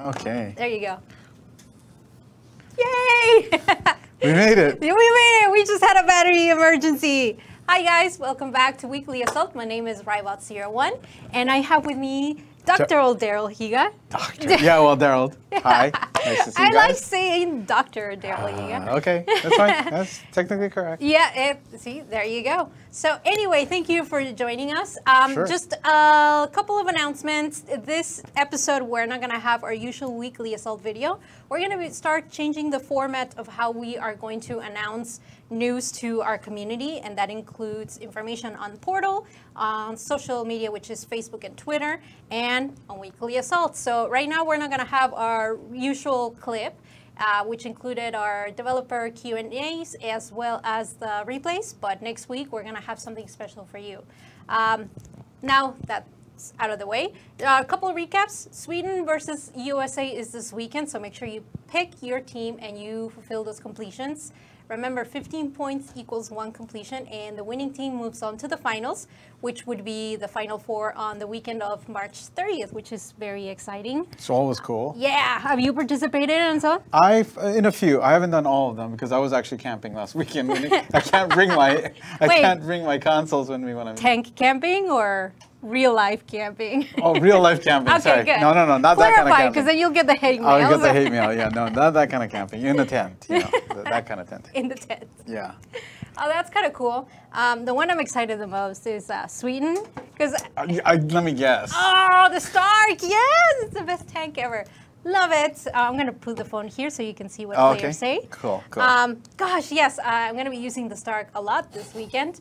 Okay. There you go. Yay! We made it. We made it. We just had a battery emergency. Hi guys, welcome back to Weekly Assault. My name is Rybot01, and I have with me Dr. Darold Higa. Doctor. Yeah, well, Darold. Hi. Nice to see you guys. I like saying Dr. Darold Higa. Okay, that's fine. That's technically correct. Yeah, see, there you go. So anyway, thank you for joining us. Sure. Just a couple of announcements. This episode, we're not going to have our usual Weekly Assault video. We're going to start changing the format of how we are going to announce news to our community, and that includes information on Portal, on social media, which is Facebook and Twitter, and on Weekly Assault. So right now, we're not going to have our usual clip, which included our developer Q&As as well as the replays. But next week, we're going to have something special for you. Now that's out of the way, a couple of recaps. Sweden versus USA is this weekend, so make sure you pick your team and you fulfill those completions. Remember, 15 points equals 1 completion, and the winning team moves on to the finals, which would be the Final Four on the weekend of March 30th, which is very exciting. It's always cool. Yeah. Have you participated in some? In a few. I haven't done all of them because I was actually camping last weekend. I can't bring my consoles with me when I'm tank camping or real life camping? Oh, real life camping. Okay, sorry. good. No, not that kind of camping. Because then you'll get the hate mail. I'll get the hate mail. Yeah, no, not that kind of camping. In the tent, that kind of tent. In the tent. Yeah. Oh, that's kind of cool. The one I'm excited the most is Sweden, because let me guess. Oh, the Stark! Yes, it's the best tank ever. Love it. I'm gonna put the phone here so you can see what players say. Cool. Gosh, yes, I'm gonna be using the Stark a lot this weekend.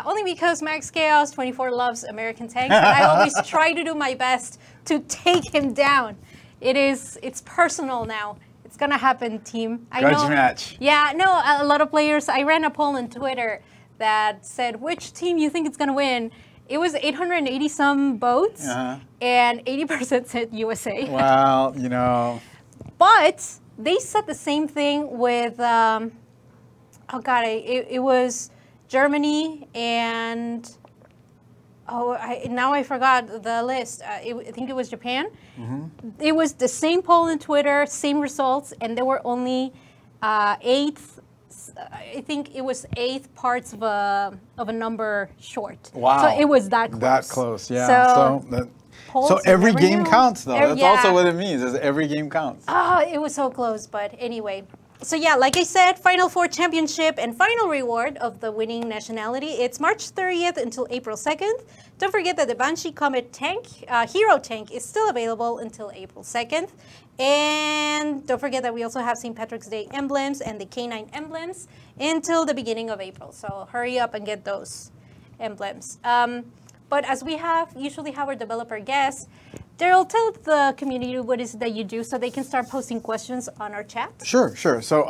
Only because Max Chaos 24 loves American tanks, and I always try to do my best to take him down. It's personal now. It's gonna happen, team. I know. Match. Yeah, no, a lot of players. I ran a poll on Twitter that said which team you think is gonna win. It was 880 some votes, and 80% said USA. Well, But they said the same thing with, oh God, it was Germany and, now I forgot the list. I think it was Japan. It was the same poll on Twitter, same results, and there were only I think it was 8 parts of a number short. Wow. So it was that close. That close, yeah. So every game counts, though. That's also what it means, is every game counts. Oh, it was so close, but anyway. So yeah, like I said, Final Four championship and final reward of the winning nationality. It's March 30th until April 2nd. Don't forget that the Banshee Comet tank, Hero tank, is still available until April 2nd. And don't forget that we also have St. Patrick's Day emblems and the K9 emblems until the beginning of April. So hurry up and get those emblems. But as we usually have our developer guests, Daryl, tell the community what is it that you do so they can start posting questions on our chat. Sure. So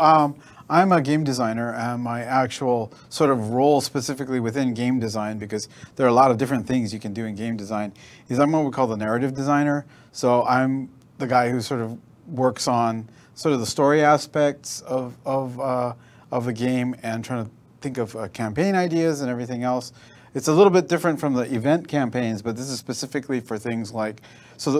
I'm a game designer, and my actual sort of role specifically within game design, because there are a lot of different things you can do in game design, is I'm what we call the narrative designer. So I'm the guy who sort of works on sort of the story aspects of a game and trying to think of campaign ideas and everything else. It's a little bit different from the event campaigns, but this is specifically for things like,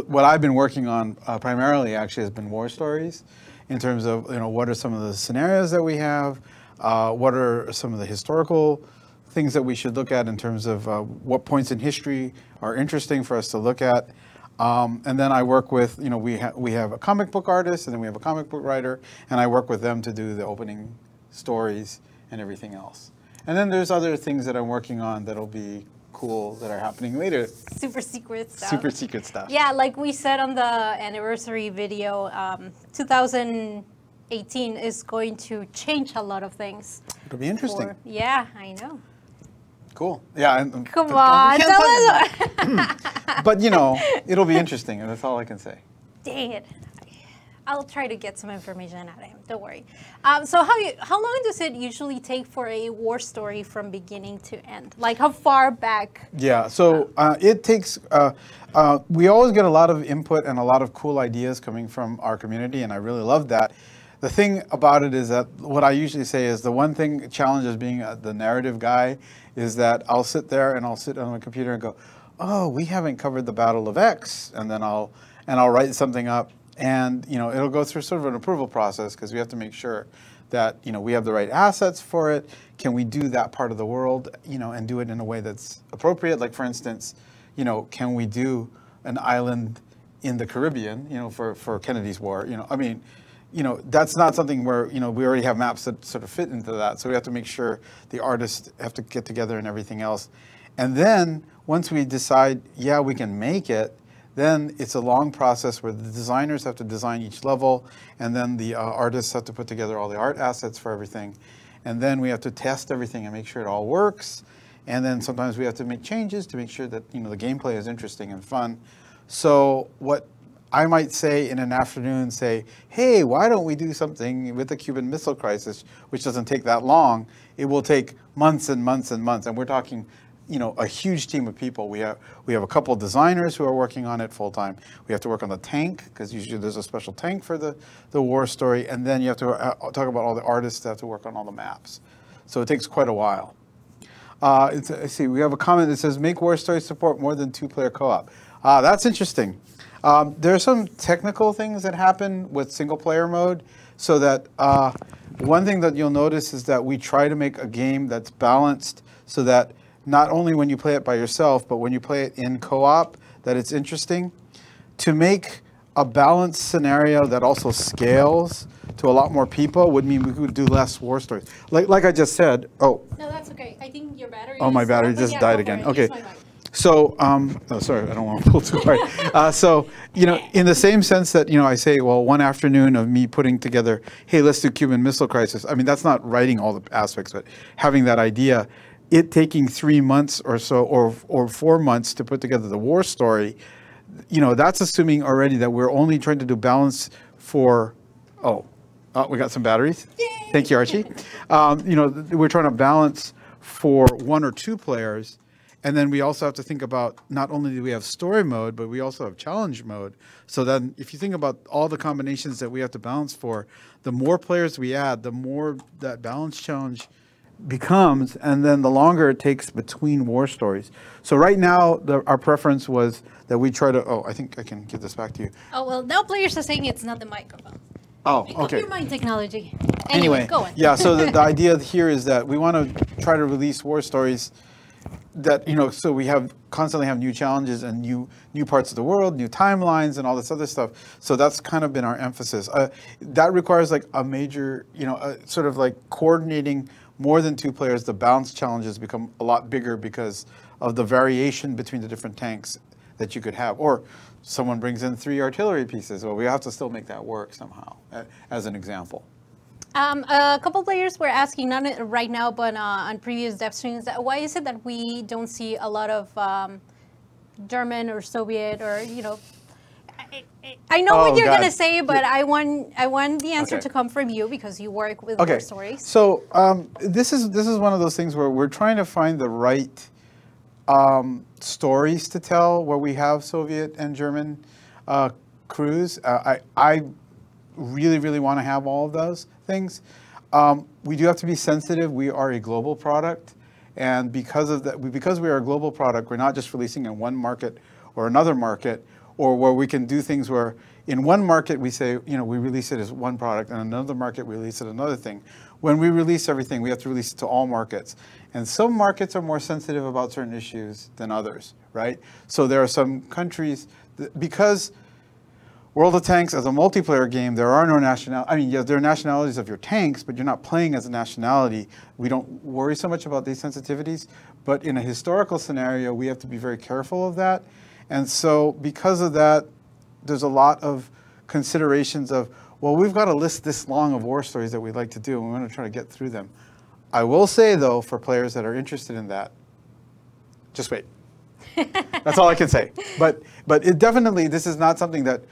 what I've been working on primarily actually has been war stories, in terms of, what are some of the scenarios that we have, what are some of the historical things that we should look at in terms of what points in history are interesting for us to look at. And then I work with, we have a comic book artist, and then we have a comic book writer, and I work with them to do the opening stories and everything else. And then there's other things that I'm working on that'll be cool that are happening later. Super secret stuff. Super secret stuff. Yeah, like we said on the anniversary video, 2018 is going to change a lot of things. It'll be interesting. Yeah, I know. Cool. Yeah. Come on, tell us. But it'll be interesting, and that's all I can say. Dang it. I'll try to get some information out of him. Don't worry. So how long does it usually take for a war story from beginning to end? Like how far back? Yeah. So it takes. We always get a lot of input and a lot of cool ideas coming from our community, and I really love that. The thing about it is that what I usually say is the one thing challenge as being the narrative guy is that I'll sit there and I'll sit on my computer and go, oh, we haven't covered the Battle of X, and then I'll write something up, and it'll go through sort of an approval process because we have to make sure that we have the right assets for it. Can we do that part of the world, and do it in a way that's appropriate? Like for instance, can we do an island in the Caribbean, for Kennedy's War? I mean, that's not something where, we already have maps that sort of fit into that. So we have to make sure the artists have to get together and everything else. And then once we decide, yeah, we can make it, then it's a long process where the designers have to design each level, and then the artists have to put together all the art assets for everything. And then we have to test everything and make sure it all works. And then sometimes we have to make changes to make sure that, the gameplay is interesting and fun. So what I might say in an afternoon, say, hey, why don't we do something with the Cuban Missile Crisis, which doesn't take that long. It will take months and months and months. And we're talking, a huge team of people. We have a couple of designers who are working on it full time. We have to work on the tank, because usually there's a special tank for the war story. And then you have to talk about all the artists that have to work on all the maps. So it takes quite a while. Let's see, we have a comment that says, make war stories support more than 2-player co-op. That's interesting. There are some technical things that happen with single-player mode, so that one thing that you'll notice is that we try to make a game that's balanced, so that not only when you play it by yourself, but when you play it in co-op, that it's interesting. To make a balanced scenario that also scales to a lot more people would mean we could do less war stories. Like I just said, No, that's okay. I think your battery my battery just died again. Okay. So, oh, sorry, I don't want to pull too hard. So, in the same sense that, I say, well, one afternoon of me putting together, hey, let's do Cuban Missile Crisis. I mean, that's not writing all the aspects, but having that idea, it taking 3 months or so, or 4 months to put together the war story, that's assuming already that we're only trying to do balance for, we got some batteries. Yay! Thank you, Archie. We're trying to balance for 1 or 2 players. And then we also have to think about, not only do we have story mode, but we also have challenge mode. So then if you think about all the combinations that we have to balance for, the more players we add, the more that balance challenge becomes, and then the longer it takes between war stories. So right now, our preference was that we try to, I think I can give this back to you. Oh, well, now players are saying it's not the microphone. Oh, okay. Your mind technology. Anyway, go on. Yeah, so the idea here is that we want to try to release war stories that, so we constantly have new challenges and new parts of the world, new timelines, and all this other stuff. So that's kind of been our emphasis. That requires like a major, sort of like coordinating more than 2 players. The balance challenges become a lot bigger because of the variation between the different tanks that you could have. Or someone brings in 3 artillery pieces. Well, we have to still make that work somehow, as an example. A couple players were asking, not right now, but on previous dev streams, why is it that we don't see a lot of German or Soviet or, I know what you're going to say, but I want the answer to come from you because you work with war stories. So this is one of those things where we're trying to find the right stories to tell where we have Soviet and German crews. I really, really want to have all of those things. We do have to be sensitive. We are a global product. And because of that, because we are a global product, we're not just releasing in one market or another market, or where we can do things where in one market we say, we release it as one product, and in another market we release it another thing. When we release everything, we have to release it to all markets. And some markets are more sensitive about certain issues than others, right? So there are some countries, because World of Tanks as a multiplayer game, there are no nationalities. I mean, yes, there are nationalities of your tanks, but you're not playing as a nationality. We don't worry so much about these sensitivities. But in a historical scenario, we have to be very careful of that. And so because of that, there's a lot of considerations of, well, we've got a list this long of war stories that we'd like to do, and we're going to try to get through them. I will say, though, for players that are interested in that, just wait. That's all I can say. But it definitely, this is not something that,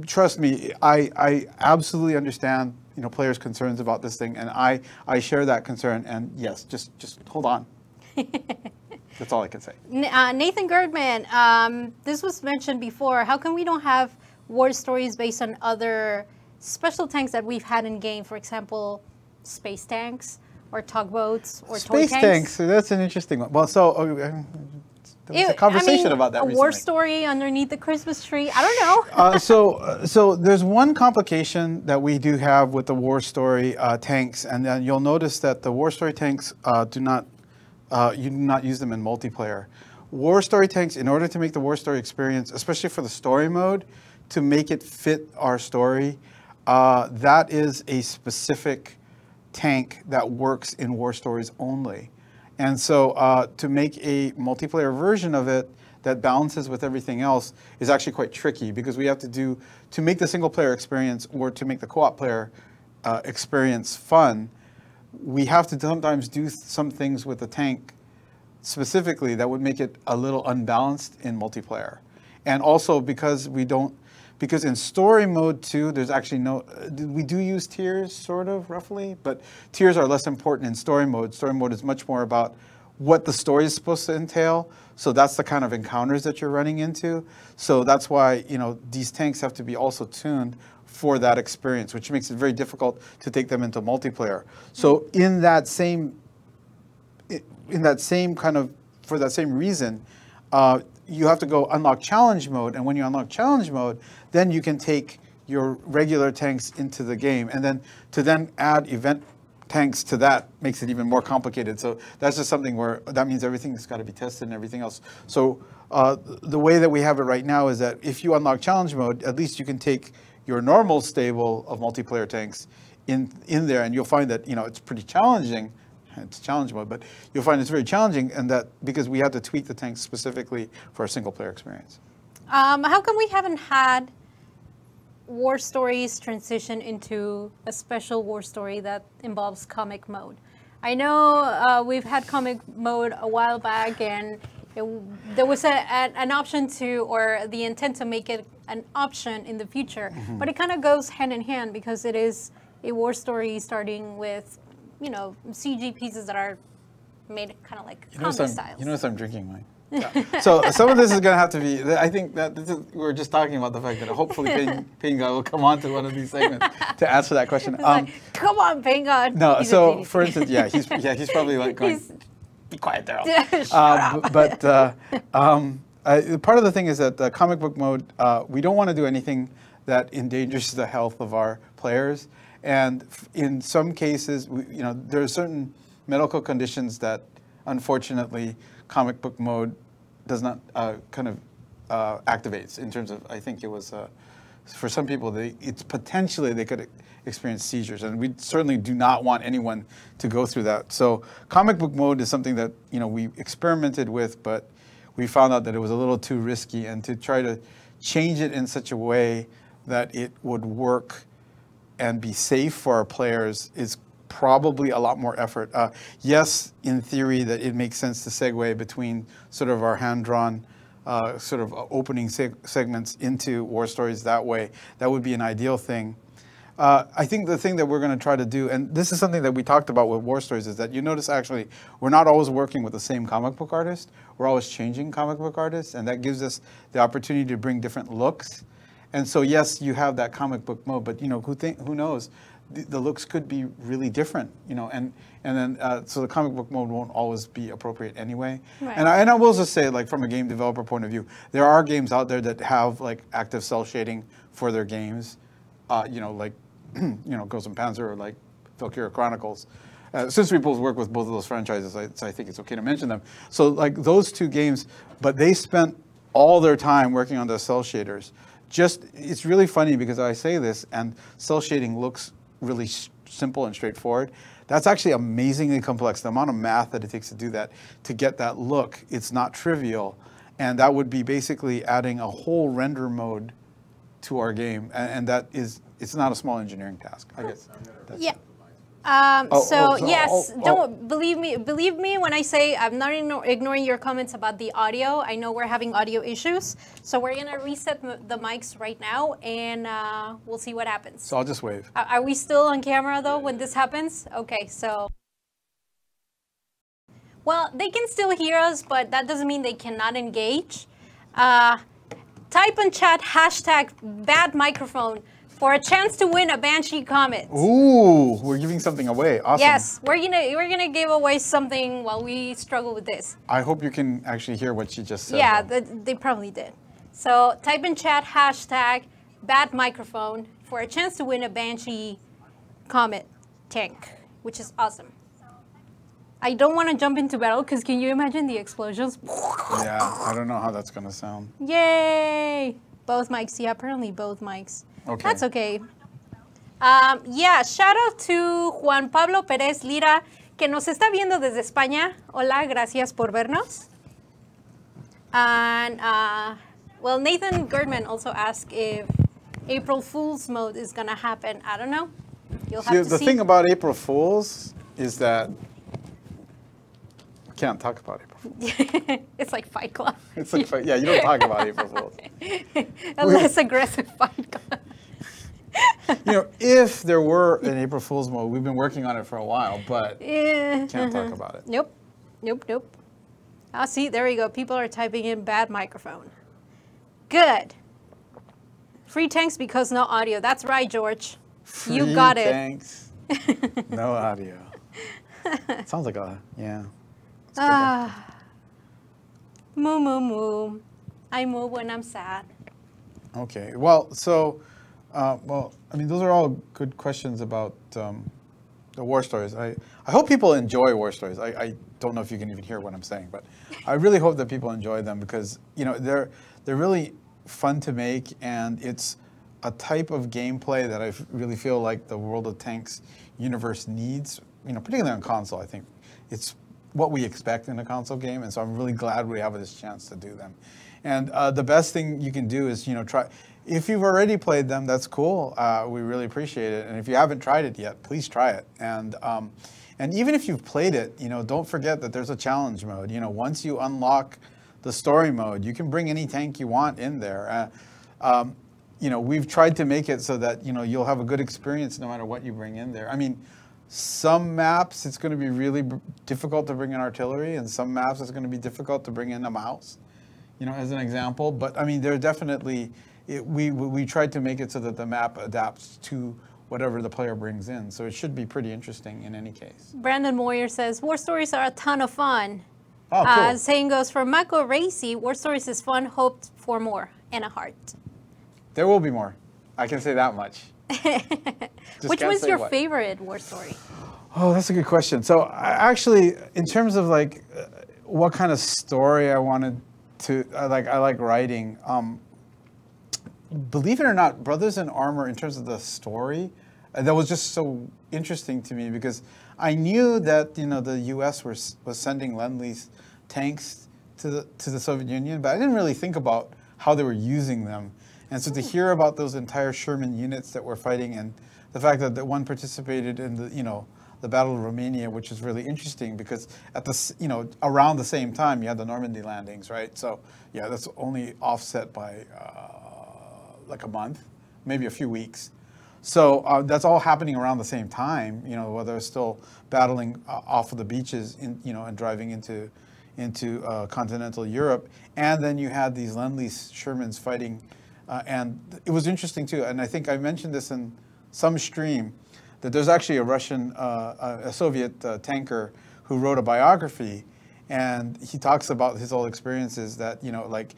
trust me, I absolutely understand players' concerns about this thing, and I share that concern. And yes, just hold on. That's all I can say. Nathan Girdman, this was mentioned before. How come we don't have war stories based on other special tanks that we've had in game? For example, space tanks or tugboats or toy tanks? Space tanks, that's an interesting one. Well, so was a conversation about that a recently. war story underneath the Christmas tree. I don't know. So there's one complication that we do have with the war story tanks, and then you'll notice that the war story tanks you do not use them in multiplayer. War story tanks, in order to make the war story experience, especially for the story mode, to make it fit our story, that is a specific tank that works in war stories only. And so to make a multiplayer version of it that balances with everything else is actually quite tricky, because we have to make the single player experience or to make the co-op player experience fun, we have to sometimes do some things with the tank specifically that would make it a little unbalanced in multiplayer. And also because in story mode too, there's actually we do use tiers sort of roughly, but tiers are less important in story mode. Story mode is much more about what the story is supposed to entail. So that's the kind of encounters that you're running into. So that's why, these tanks have to be also tuned for that experience, which makes it very difficult to take them into multiplayer. So for that same reason, you have to go unlock challenge mode, and when you unlock challenge mode, then you can take your regular tanks into the game, and then to add event tanks to that makes it even more complicated. So that's just something where that means everything's got to be tested and everything else. So the way that we have it right now is that if you unlock challenge mode, at least you can take your normal stable of multiplayer tanks in there, and you'll find that it's pretty challenging. It's challenge mode, but you'll find it's very challenging, and that because we had to tweak the tanks specifically for a single player experience. How come we haven't had war stories transition into a special war story that involves comic mode? I know we've had comic mode a while back, and there was an option or the intent to make it an option in the future, but it kind of goes hand in hand because it is a war story starting with CG pieces that are made kind of like comic styles. You notice I'm drinking mine. Yeah. So some of this is going to have to be, I think that we were just talking about the fact that hopefully Pain God will come on to one of these segments to answer that question. Come on, Pain God. No, so for instance, he's probably like going, be quiet, Daryl. Part of the thing is that the comic book mode, we don't want to do anything that endangers the health of our players. And in some cases, there are certain medical conditions that, unfortunately, comic book mode does not activates. In terms of, I think it was for some people, it's potentially they could experience seizures, and we certainly do not want anyone to go through that. So comic book mode is something that we experimented with, but we found out that it was a little too risky, and to try to change it in such a way that it would work and be safe for our players is probably a lot more effort. Yes, in theory, that it makes sense to segue between sort of our hand-drawn sort of opening segments into war stories that way. That would be an ideal thing. I think the thing that we're going to try to do, and this is something that we talked about with war stories, is that you notice actually we're not always working with the same comic book artist. We're always changing comic book artists, and that gives us the opportunity to bring different looks. And so yes, you have that comic book mode, but who knows? The looks could be really different, and then so the comic book mode won't always be appropriate anyway. Right. And I will just say, like from a game developer point of view, there are games out there that have like active cell shading for their games, like Ghost and Panzer or like Valkyria Chronicles. Since we both work with both of those franchises, I think it's okay to mention them. So like those two games, but they spent all their time working on the cell shaders. It's really funny because I say this, and cell shading looks really simple and straightforward. That's actually amazingly complex. The amount of math that it takes to do that, to get that look, it's not trivial. And that would be basically adding a whole render mode to our game. And it's not a small engineering task, I guess. Yeah. Don't believe me when I say I'm not ignoring your comments about the audio. I know we're having audio issues, so we're gonna reset the mics right now, and we'll see what happens. So I'll just wave. Are we still on camera though when this happens? Okay, so. Well, they can still hear us, but that doesn't mean they cannot engage. Type in chat #bad microphone for a chance to win a Banshee Comet. Ooh, we're giving something away. Awesome. Yes, we're gonna give away something while we struggle with this. I hope you can actually hear what she just said. Yeah, they probably did. So type in chat hashtag bad microphone for a chance to win a Banshee Comet tank, which is awesome. I don't want to jump into battle because can you imagine the explosions? Yeah, I don't know how that's gonna sound. Yay! Both mics. Yeah, apparently both mics. Okay. That's okay. Yeah, shout out to Juan Pablo Pérez Lira, que nos está viendo desde España. Hola, gracias por vernos. And, well, Nathan Girdman also asked if April Fool's mode is going to happen. I don't know. You'll have to see. The thing about April Fools is that I can't talk about April Fools. It's like Fight Club. It's like, yeah, you don't talk about April Fools. A less aggressive Fight Club. You know, if there were an April Fool's mode, we've been working on it for a while, but can't talk about it. Nope. Nope, nope. Ah, see, there we go. People are typing in bad microphone. Good. Free tanks because no audio. That's right, George. You got it. Thanks. No audio. Sounds like a, yeah. Moo, moo, moo. I move when I'm sad. Okay. Well, so, well, I mean, those are all good questions about the war stories. I hope people enjoy war stories. I don't know if you can even hear what I'm saying, but I really hope that people enjoy them because, you know, they're really fun to make, and it's a type of gameplay that I really feel like the World of Tanks universe needs, you know, particularly on console. I think it's what we expect in a console game, and so I'm really glad we have this chance to do them. And the best thing you can do is, you know, try. If you've already played them, that's cool. We really appreciate it. And if you haven't tried it yet, please try it. And even if you've played it, you know, don't forget that there's a challenge mode. You know, once you unlock the story mode, you can bring any tank you want in there. You know, we've tried to make it so that, you know, you'll have a good experience no matter what you bring in there. I mean, some maps it's going to be really difficult to bring in artillery, and some maps it's going to be difficult to bring in a mouse, you know, as an example. But I mean, there definitely, we tried to make it so that the map adapts to whatever the player brings in. So it should be pretty interesting in any case. Brandon Moyer says, war stories are a ton of fun. Oh, cool. Saying goes, for Mako Racy, war stories is fun, hoped for more, and a heart. There will be more. I can say that much. Which was your favorite war story? Oh, that's a good question. So actually, in terms of like what kind of story I wanted to, I like writing. Believe it or not, Brothers in Armor, in terms of the story, that was just so interesting to me because I knew that, you know, the U.S. was sending Lend-Lease tanks to the Soviet Union, but I didn't really think about how they were using them. And so to hear about those entire Sherman units that were fighting, and the fact that one participated in the, you know, the Battle of Romania, which is really interesting because at the, you know, around the same time you had the Normandy landings, right? So yeah, that's only offset by like a month, maybe a few weeks. So that's all happening around the same time, you know, while they're still battling off of the beaches, you know, and driving into continental Europe. And then you had these Lend-Lease Shermans fighting. And it was interesting too, and I think I mentioned this in some stream, that there's actually a Russian, a Soviet tanker who wrote a biography, and he talks about his whole experiences that, you know, like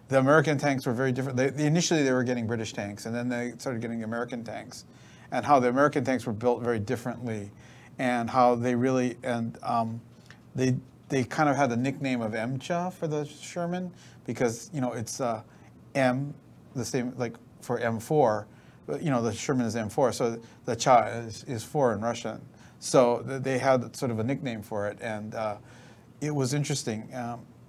the American tanks were very different. Initially they were getting British tanks, and then they started getting American tanks, and how the American tanks were built very differently, and how they really, and they kind of had the nickname of MCHA for the Sherman, because, you know, it's M, the same, like for M4, but, you know, the Sherman is M4, so the Cha is 4 in Russian. So they had sort of a nickname for it, and it was interesting.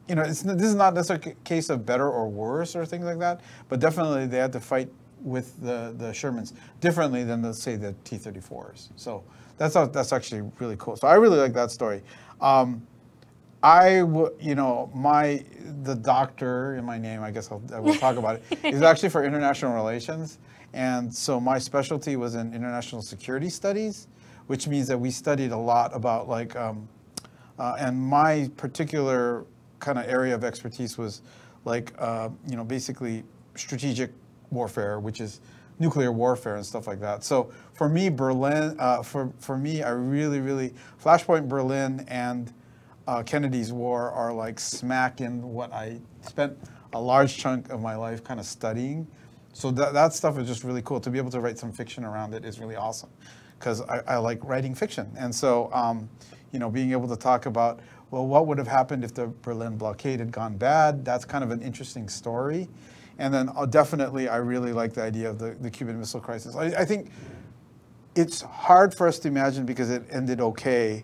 You know, this is not necessarily a case of better or worse or things like that, but definitely they had to fight with the Shermans differently than, let's say, the T-34s. So that's actually really cool. So I really like that story. You know, the doctor in my name, I guess I will talk about it, is actually for international relations. And so my specialty was in international security studies, which means that we studied a lot about like, and my particular kind of area of expertise was like, you know, basically strategic warfare, which is nuclear warfare and stuff like that. So for me, Berlin, for me, I really, Flashpoint Berlin and Kennedy's War are like smack in what I spent a large chunk of my life kind of studying. So that stuff is just really cool. To be able to write some fiction around it is really awesome, because I like writing fiction. And so, you know, being able to talk about, well, what would have happened if the Berlin blockade had gone bad? That's kind of an interesting story. And then definitely, I really like the idea of the Cuban Missile Crisis. I think it's hard for us to imagine, because it ended okay,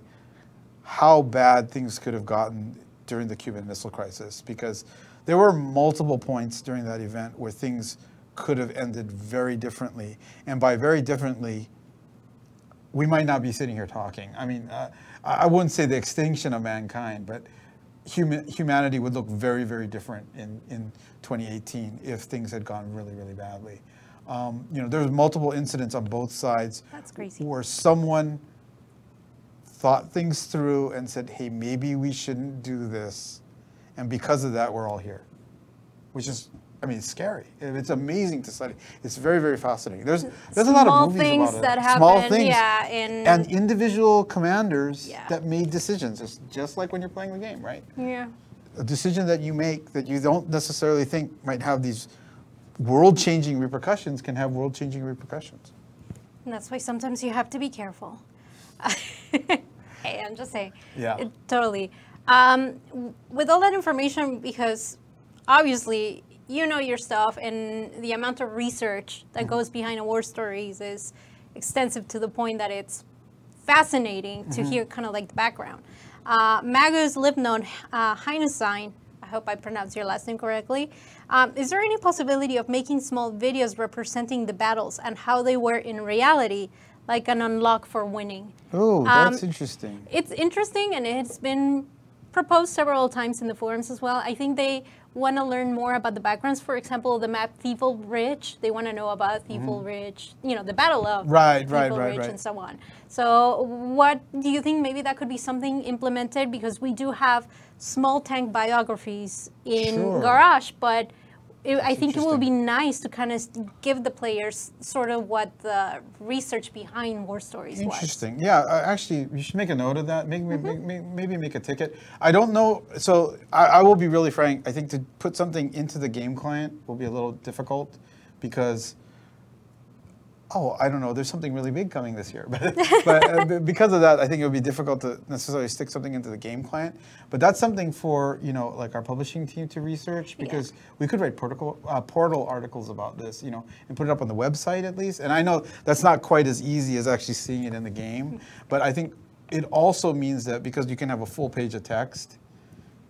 how bad things could have gotten during the Cuban Missile Crisis, because there were multiple points during that event where things could have ended very differently. And by very differently, we might not be sitting here talking. I mean, I wouldn't say the extinction of mankind, but humanity would look very, very different in 2018 if things had gone really, really badly. You know, there's multiple incidents on both sides. That's crazy. Where someone thought things through and said, hey, maybe we shouldn't do this. And because of that, we're all here, which is, I mean, it's scary. It's amazing to study. It's very, very fascinating. There's a lot of movies things about it. that happen, Small things, yeah, and individual commanders Yeah. that made decisions. It's just like when you're playing the game, right? Yeah. A decision that you make that you don't necessarily think might have these world-changing repercussions can have world-changing repercussions. And that's why sometimes you have to be careful. Hey, I'm just saying. Yeah. Totally. With all that information, because obviously you know your stuff, and the amount of research that goes behind a war stories is extensive, to the point that it's fascinating to hear kind of like the background. Magus Livnon Heinesign, I hope I pronounced your last name correctly. Is there any possibility of making small videos representing the battles and how they were in reality, like an unlock for winning? Oh, that's interesting. It's interesting, and it's been proposed several times in the forums as well. I think they want to learn more about the backgrounds. For example, the map Thieful Ridge. They want to know about Thieful Ridge, you know, the Battle of Thieful Ridge and so on. So what do you think? Maybe that could be something implemented, because we do have small tank biographies in Garage, but I think it would be nice to kind of give the players sort of what the research behind war stories was. Interesting. Yeah, actually, you should make a note of that. Maybe make a ticket. I don't know. So I will be really frank. I think to put something into the game client will be a little difficult, because, oh, I don't know, there's something really big coming this year. But because of that, I think it would be difficult to necessarily stick something into the game client. But that's something for, you know, like our publishing team to research, because we could write portal articles about this, you know, and put it up on the website at least. And I know that's not quite as easy as actually seeing it in the game, but I think it also means that, because you can have a full page of text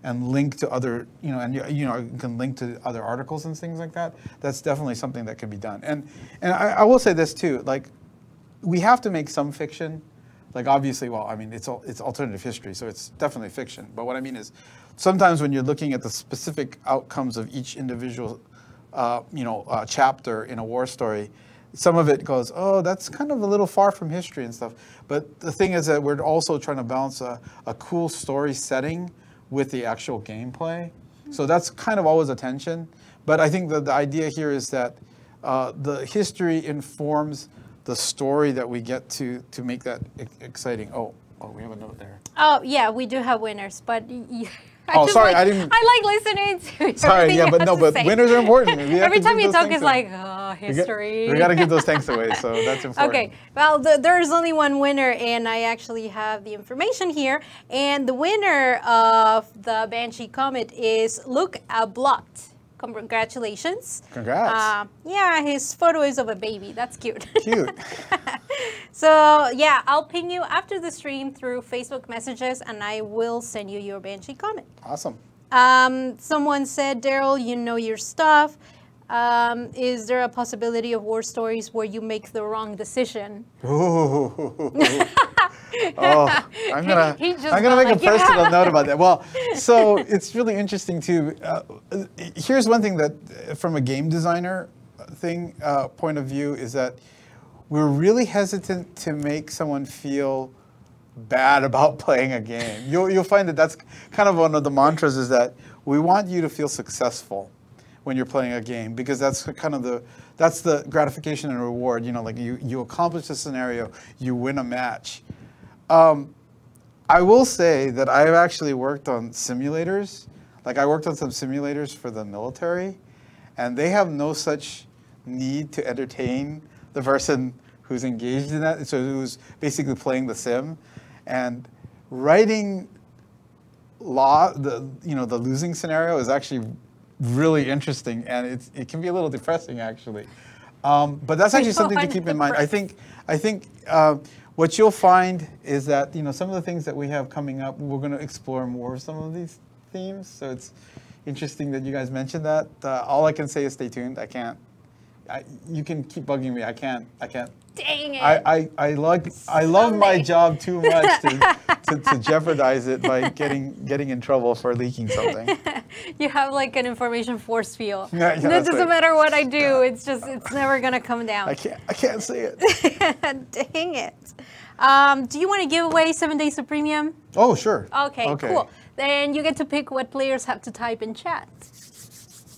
and link to other, you know, and you know, you can link to other articles and things like that. That's definitely something that can be done. And I will say this too, like, we have to make some fiction. Like, obviously, well, I mean, it's alternative history, so it's definitely fiction. But what I mean is, sometimes when you're looking at the specific outcomes of each individual, you know, chapter in a war story, some of it goes, oh, that's kind of a little far from history and stuff. But the thing is that we're also trying to balance a cool story setting with the actual gameplay. So that's kind of always a tension. But I think that the idea here is that the history informs the story that we get to make that exciting. Oh, we have a note there. Oh, yeah, we do have winners, but sorry, I like listening to Sorry, yeah, but no, but winners are important. Every time you talk, it's like, oh, history. We got to give those tanks away, so that's important. Okay, well, there's only one winner, and I actually have the information here. And the winner of the Banshee Comet is Luke Ablot. Congratulations. Congrats. Yeah, his photo is of a baby. That's cute. Cute. So, yeah, I'll ping you after the stream through Facebook messages, and I will send you your Banshee Comet. Awesome. Someone said, Daryl, you know your stuff. Is there a possibility of war stories where you make the wrong decision? Ooh. Oh, I'm gonna make a personal note about that. Well, so it's really interesting too. Here's one thing that, from a game designer point of view, is that we're really hesitant to make someone feel bad about playing a game. You'll find that that's kind of one of the mantras, is that we want you to feel successful. when you're playing a game, because that's kind of that's the gratification and reward. Like you accomplish a scenario, you win a match. I will say that I've actually worked on simulators. Like I worked on some simulators for the military, and they have no such need to entertain the person who's engaged in that, so who's basically playing the sim. And writing the losing scenario is actually really interesting, and it can be a little depressing actually. But that's actually something to keep in mind. I think what you'll find is that some of the things that we have coming up, we're going to explore more of some of these themes. So it's interesting that you guys mentioned that. All I can say is stay tuned. You can keep bugging me. I can't. Dang it! I love my job too much to jeopardize it by getting in trouble for leaking something. You have like an information force field. Yeah, it doesn't matter what I do. It's never gonna come down. I can't say it. Dang it! Do you want to give away 7 days of premium? Oh, sure. Okay, cool. Then you get to pick what players have to type in chat.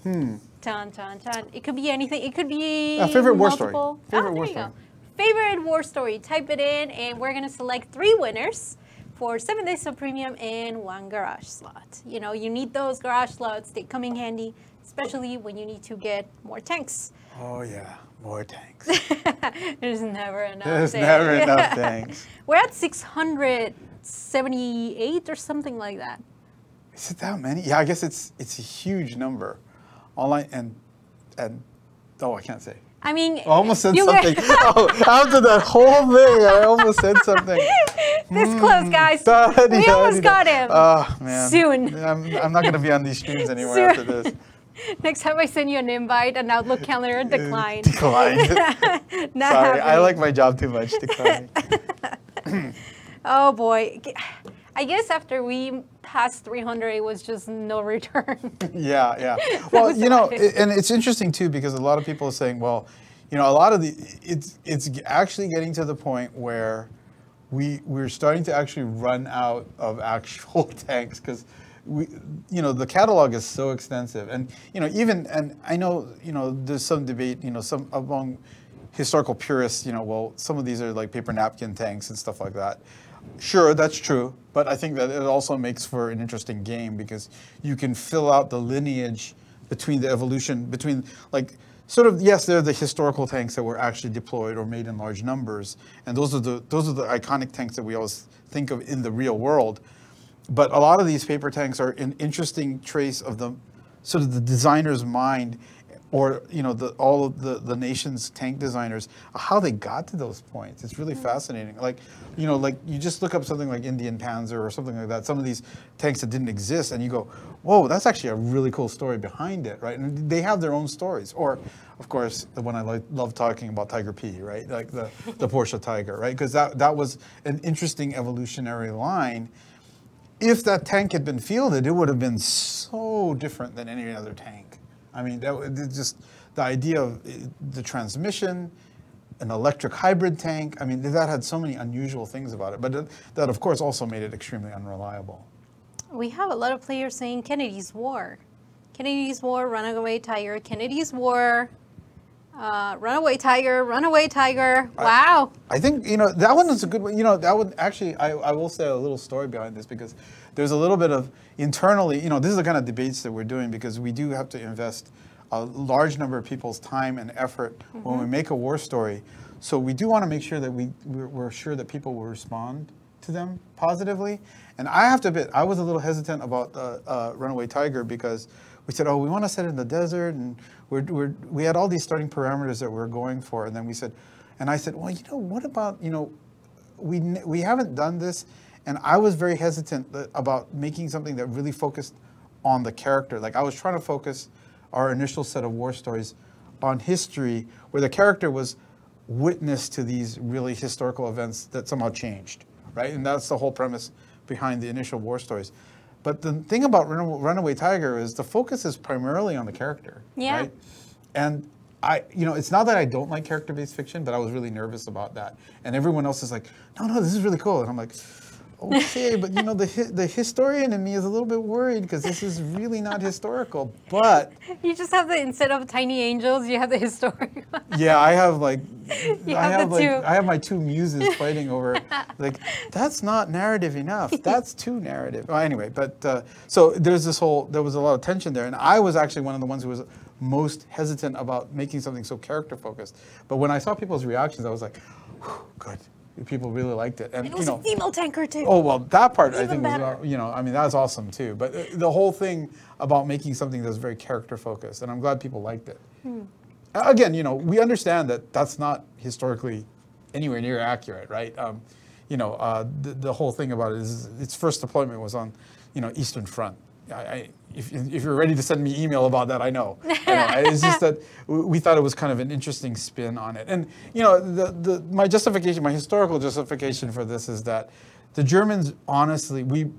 Dun, dun, dun. It could be anything. It could be favorite war story. Favorite war story. Favorite war story. Type it in, and we're gonna select 3 winners for 7 days of premium and 1 garage slot. You need those garage slots. They come in handy, especially when you need to get more tanks. Oh yeah, more tanks. There's never enough. There's never enough tanks. We're at 678 or something like that. Is it that many? Yeah, I guess it's a huge number. Online and I can't say. I mean, I almost said something. After that whole thing, I almost said something. This close, guys. We almost got him. Oh man. Soon. I'm not going to be on these streams anymore after this. Next time I send you an invite, an Outlook calendar, decline. Decline. Sorry, I like my job too much. Decline. Oh boy. I guess after we passed 300, it was just no return. Yeah. Well, and it's interesting too, because a lot of people are saying, well, a lot of it's actually getting to the point where we're starting to actually run out of actual tanks, because the catalog is so extensive, and and I know there's some debate, some among historical purists, well, some of these are like paper napkin tanks and stuff like that. Sure, that's true, but I think that it also makes for an interesting game, because you can fill out the lineage between the evolution, between yes, they're the historical tanks that were actually deployed or made in large numbers, and those are the iconic tanks that we always think of in the real world. But a lot of these paper tanks are an interesting trace of the sort of the designer's mind, or all of the nation's tank designers, how they got to those points. It's really fascinating. Like you just look up something like Indian Panzer or something like that, some of these tanks that didn't exist, and you go, whoa, that's actually a really cool story behind it, right? And they have their own stories. Or, of course, the one I love talking about, Tiger P, right? Like the Porsche Tiger, right? Because that was an interesting evolutionary line. If that tank had been fielded, it would have been so different than any other tank. I mean, just the idea of the transmission, an electric hybrid tank. I mean, that had so many unusual things about it, but that, of course, also made it extremely unreliable. We have a lot of players saying Kennedy's War. Kennedy's War, Runaway Tiger. Kennedy's War, Runaway Tiger, Runaway Tiger. Wow. I think, that one is a good one. That would actually, I will say a little story behind this, because there's a little bit of internally, this is the kind of debates that we're doing, because we do have to invest a large number of people's time and effort when we make a war story. So we do want to make sure that we're sure that people will respond to them positively. And I have to admit, I was a little hesitant about Runaway Tiger, because we said, we want to set it in the desert, and we had all these starting parameters that we're going for, and then I said, well, what about, we haven't done this, and I was very hesitant about making something that really focused on the character. Like, I was trying to focus our initial set of war stories on history, where the character was witness to these really historical events that somehow changed, right? And that's the whole premise behind the initial war stories. But the thing about Runaway Tiger is the focus is primarily on the character, right? And it's not that I don't like character-based fiction, but I was really nervous about that. And everyone else is like, no, this is really cool. And I'm like, okay, but you know, the historian in me is a little bit worried because this is really not historical. But You just have instead of tiny angels, you have the historical. yeah, I have like, two. I have my two muses fighting over, like, that's not narrative enough. That's too narrative. Well, anyway, but so there was a lot of tension there, and I was actually one of the ones who was most hesitant about making something so character focused. But when I saw people's reactions, I was like, good. People really liked it, and It was a female tanker too. Oh well, that part I Even think better. was, I mean, that's awesome too. But the whole thing about making something that's very character focused, and I'm glad people liked it. Again, we understand that that's not historically anywhere near accurate, right? The whole thing about it is its first deployment was on, Eastern Front. If you're ready to send me email about that, I know. It's just that we thought it was kind of an interesting spin on it. And my historical justification for this is that the Germans honestly,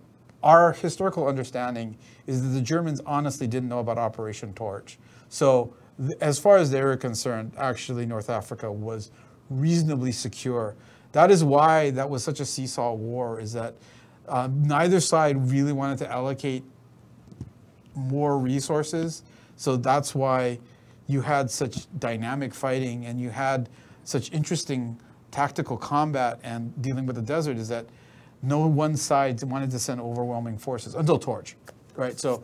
our historical understanding is that the Germans honestly didn't know about Operation Torch. So as far as they were concerned, actually North Africa was reasonably secure. That is why that was such a seesaw war, is that neither side really wanted to allocate more resources. So that's why you had such dynamic fighting and you had such interesting tactical combat and dealing with the desert, is that no one side wanted to send overwhelming forces until Torch, right? So,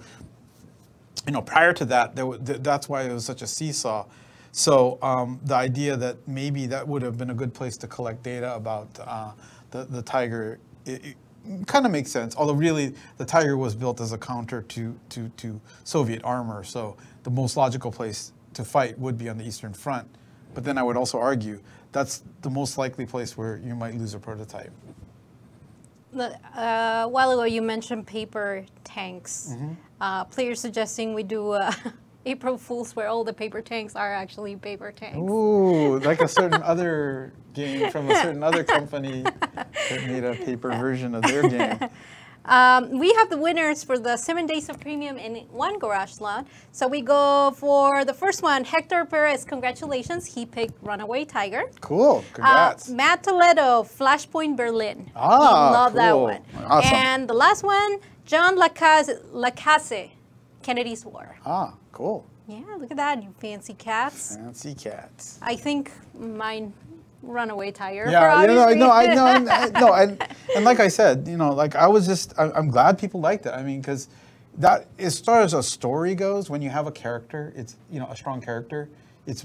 prior to that, that's why it was such a seesaw. So the idea that maybe that would have been a good place to collect data about the Tiger, it kind of makes sense. Although really, the Tiger was built as a counter to Soviet armor. So the most logical place to fight would be on the Eastern Front. But then I would also argue that's the most likely place where you might lose a prototype. A while ago, you mentioned paper tanks. Players suggesting we do April Fools where all the paper tanks are actually paper tanks. Ooh, like a certain other game from a certain other company that made a paper version of their game. We have the winners for the 7 days of premium in one garage slot. So we go for the first one, Hector Perez. Congratulations, he picked Runaway Tiger. Cool, congrats. Matt Toledo, Flashpoint Berlin. Love that one. Awesome. And the last one, John Lacasse, Kennedy's War. Cool. Yeah, look at that, you fancy cats. Fancy cats. I think mine Runaway Tiger. Yeah, I know, and like I said, I'm glad people liked it. I mean, because that, as far as a story goes, when you have a character, it's a strong character, it's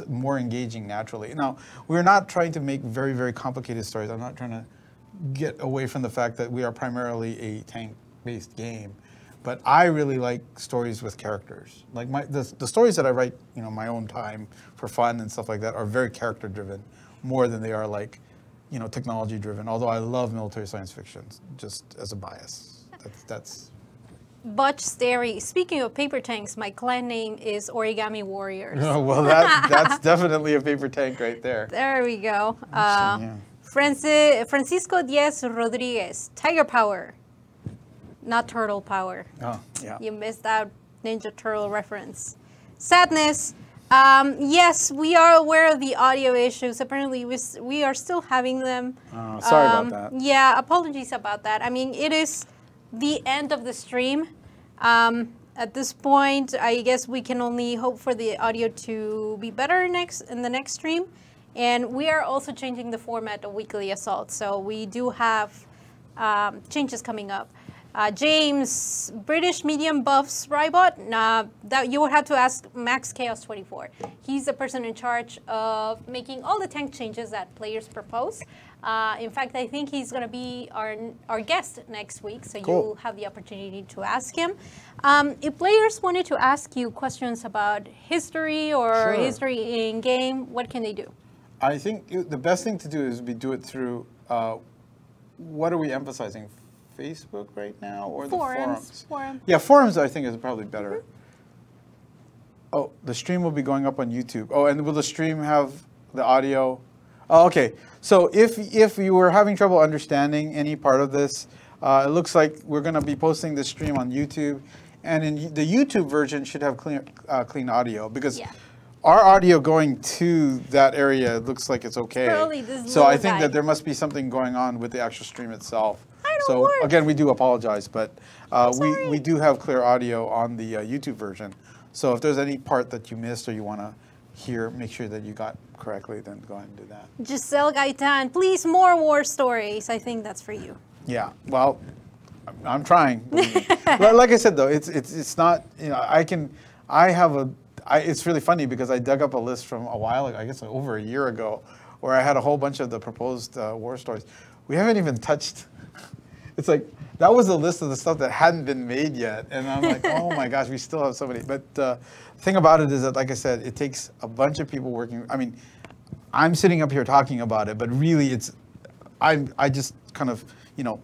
more engaging naturally. Now, we're not trying to make very, very complicated stories. I'm not trying to get away from the fact that we are primarily a tank-based game. But I really like stories with characters. Like the stories that I write, my own time for fun and stuff like that, are very character driven, more than they are like, technology driven. Although I love military science fiction, just as a bias. That's. Butch Sterry. Speaking of paper tanks, my clan name is Origami Warriors. Oh, well, that's definitely a paper tank right there. There we go. Yeah. Francisco Diaz Rodriguez, Tiger Power. Not Turtle Power. Oh, yeah. You missed that Ninja Turtle reference. Sadness. Yes, we are aware of the audio issues. Apparently, we are still having them. Sorry about that. Yeah, apologies about that. I mean, it is the end of the stream. At this point, I guess we can only hope for the audio to be better in the next stream. And we are also changing the format of Weekly Assault. So we do have changes coming up. James, British medium buffs Rybot, that you would have to ask Max Chaos 24. He's the person in charge of making all the tank changes that players propose. In fact, I think he's going to be our guest next week, so cool. You'll have the opportunity to ask him. If players wanted to ask you questions about history or history in game, what can they do? I think the best thing to do is do it through, what are we emphasizing? Facebook right now, or the forums? Yeah, forums I think is probably better. Oh, the stream will be going up on YouTube. Oh, and will the stream have the audio? Oh, okay. So if you were having trouble understanding any part of this, it looks like we're going to be posting the stream on YouTube, and in the YouTube version should have clean audio, because our audio going to that area looks like it's okay. Probably this So I little think guy. that there must be something going on with the actual stream itself. I don't So work. again, we do apologize, but sorry. we do have clear audio on the YouTube version. So if there's any part that you missed or you want to hear, make sure that you got correctly, then go ahead and do that. Giselle Gaitan, please more war stories. I think that's for you. Yeah, well, I'm trying. Like I said, though, it's not, you know, it's really funny because I dug up a list from a while ago, I guess over a year ago, where I had a whole bunch of the proposed war stories. We haven't even touched, it's like, that was a list of the stuff that hadn't been made yet. And I'm like, oh my gosh, we still have so many. But the thing about it is that, like I said, it takes a bunch of people working. I mean, I'm sitting up here talking about it, but really I just kind of, you know,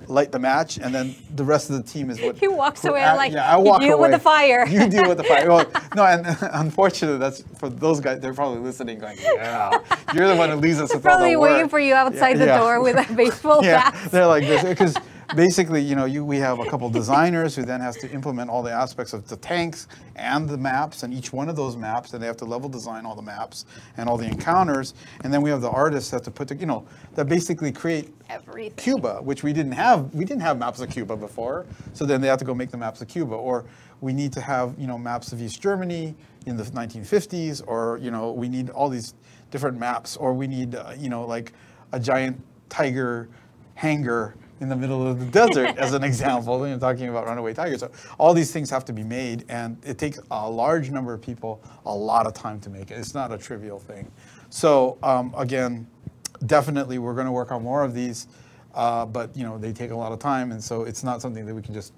light the match, and then the rest of the team is what... He walks away like, I you walk deal away. with the fire. You deal with the fire. Well, no, and unfortunately, that's for those guys, they're probably listening going, yeah, you're the one who leaves us with all the Probably work. waiting for you outside the door with a baseball bat. They're like this, because basically, you know, we have a couple designers who then has to implement all the aspects of the tanks and the maps, and each one of those maps, and they have to level design all the maps and all the encounters, and then we have the artists that have to put the, you know, that basically create Everything. Cuba, which we didn't have. We didn't have maps of Cuba before, so then they have to go make the maps of Cuba. Or we need to have, you know, maps of East Germany in the 1950s, or, you know, we need all these different maps, or we need, you know, like a giant tiger hangar in the middle of the desert, as an example. You know, talking about runaway tigers. So all these things have to be made, and it takes a large number of people a lot of time to make it. It's not a trivial thing. So again, definitely we're going to work on more of these, but you know, they take a lot of time, and so it's not something that we can just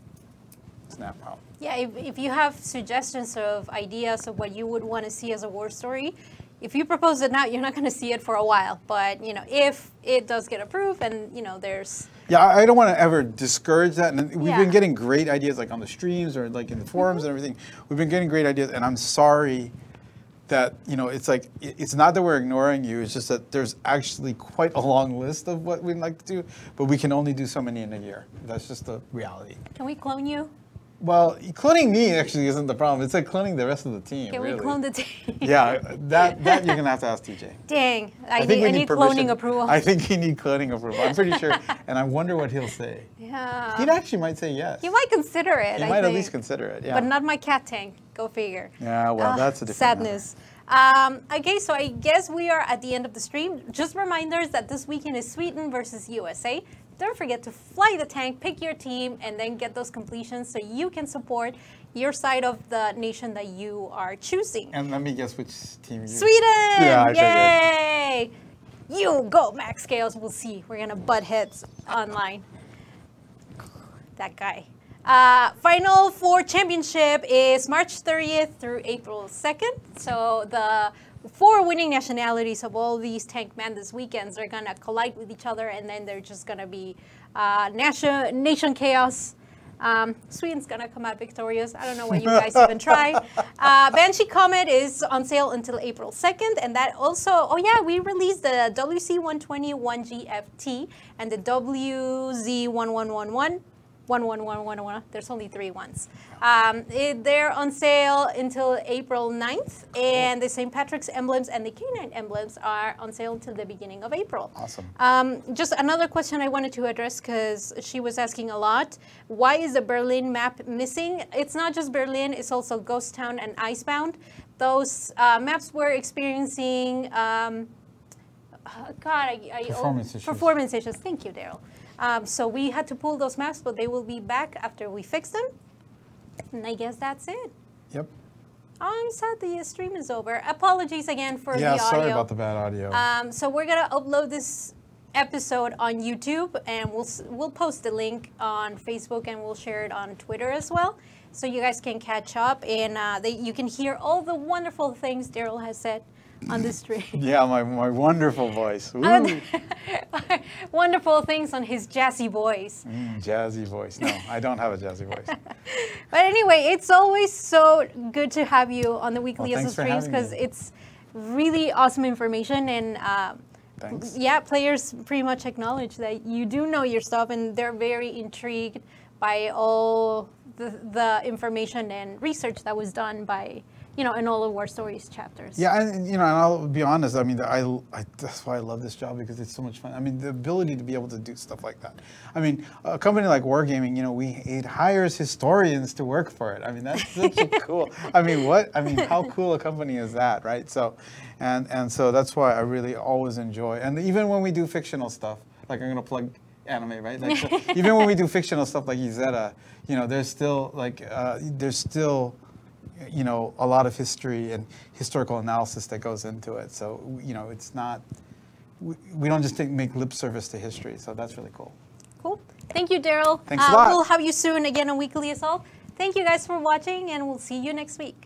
snap out. Yeah, if you have suggestions of ideas of what you would want to see as a war story, if you propose it now, you're not going to see it for a while. But, you know, if it does get approved and, you know, there's... Yeah, I don't want to ever discourage that. And we've Yeah. been getting great ideas, like on the streams or like in the forums and everything. We've been getting great ideas, and I'm sorry that, you know, it's like, it's not that we're ignoring you, it's just that there's actually quite a long list of what we'd like to do, but we can only do so many in a year. That's just the reality. Can we clone you? Well, cloning me actually isn't the problem. It's like cloning the rest of the team, Can really. we clone the team? Yeah, that you're going to have to ask TJ. Dang, I think we need permission. cloning approval. I think you need cloning approval. I'm pretty sure, and I wonder what he'll say. Yeah. He actually might say yes. You might consider it, He I might at think. least consider it, yeah. But not my cat tank. Go figure. Yeah, well, that's a different sadness. Okay, so I guess we are at the end of the stream. Just reminders that this weekend is Sweden versus USA. Don't forget to fly the tank, pick your team, and then get those completions so you can support your side of the nation that you are choosing. And let me guess which team you... Sweden! Yeah, I Yay! You go, Max Scales. We'll see. We're going to butt heads online. That guy. Final Four Championship is March 30th through April 2nd. So the 4 winning nationalities of all these Tank Madness weekends are going to collide with each other, and then they're just going to be nation chaos. Sweden's going to come out victorious. I don't know why you guys even try. Banshee Comet is on sale until April 2nd, and that also, oh yeah, we released the WC120 1GFT and the WZ1111. 11111. There's only 3 ones. They're on sale until April 9th, and the St. Patrick's emblems and the Canine emblems are on sale until the beginning of April. Awesome. Just another question I wanted to address, because she was asking a lot. Why is the Berlin map missing? It's not just Berlin, it's also Ghost Town and Icebound. Those maps were experiencing performance issues. Thank you, Daryl. So we had to pull those maps, but they will be back after we fix them. And I guess that's it. Yep. I'm sad the stream is over. Apologies again for the audio. Yeah, sorry about the bad audio. So we're gonna upload this episode on YouTube, and we'll post the link on Facebook, and we'll share it on Twitter as well, so you guys can catch up, and you can hear all the wonderful things Daryl has said on the stream. Yeah, my wonderful voice. Ooh. Wonderful things on his jazzy voice. Jazzy voice. No, I don't have a jazzy voice. But anyway, it's always so good to have you on the weekly Well, thanks for streams, having because me. it's really awesome information, and Thanks. yeah, players pretty much acknowledge that you do know your stuff, and they're very intrigued by all the information and research that was done by in all of War Stories chapters. Yeah, and and I'll be honest. I mean, that's why I love this job, because it's so much fun. I mean, the ability to be able to do stuff like that. I mean, a company like Wargaming, it hires historians to work for it. I mean, that's such a cool. I mean, how cool a company is that, right? So, and so that's why I really always enjoy. And even when we do fictional stuff, like I'm gonna plug anime, right? Like, so even when we do fictional stuff like Izetta, there's still a lot of history and historical analysis that goes into it. So, it's not, we don't just make lip service to history. So that's really cool. Cool. Thank you, Daryl. Thanks a lot. We'll have you soon again on Weekly Assault. Thank you guys for watching, and we'll see you next week.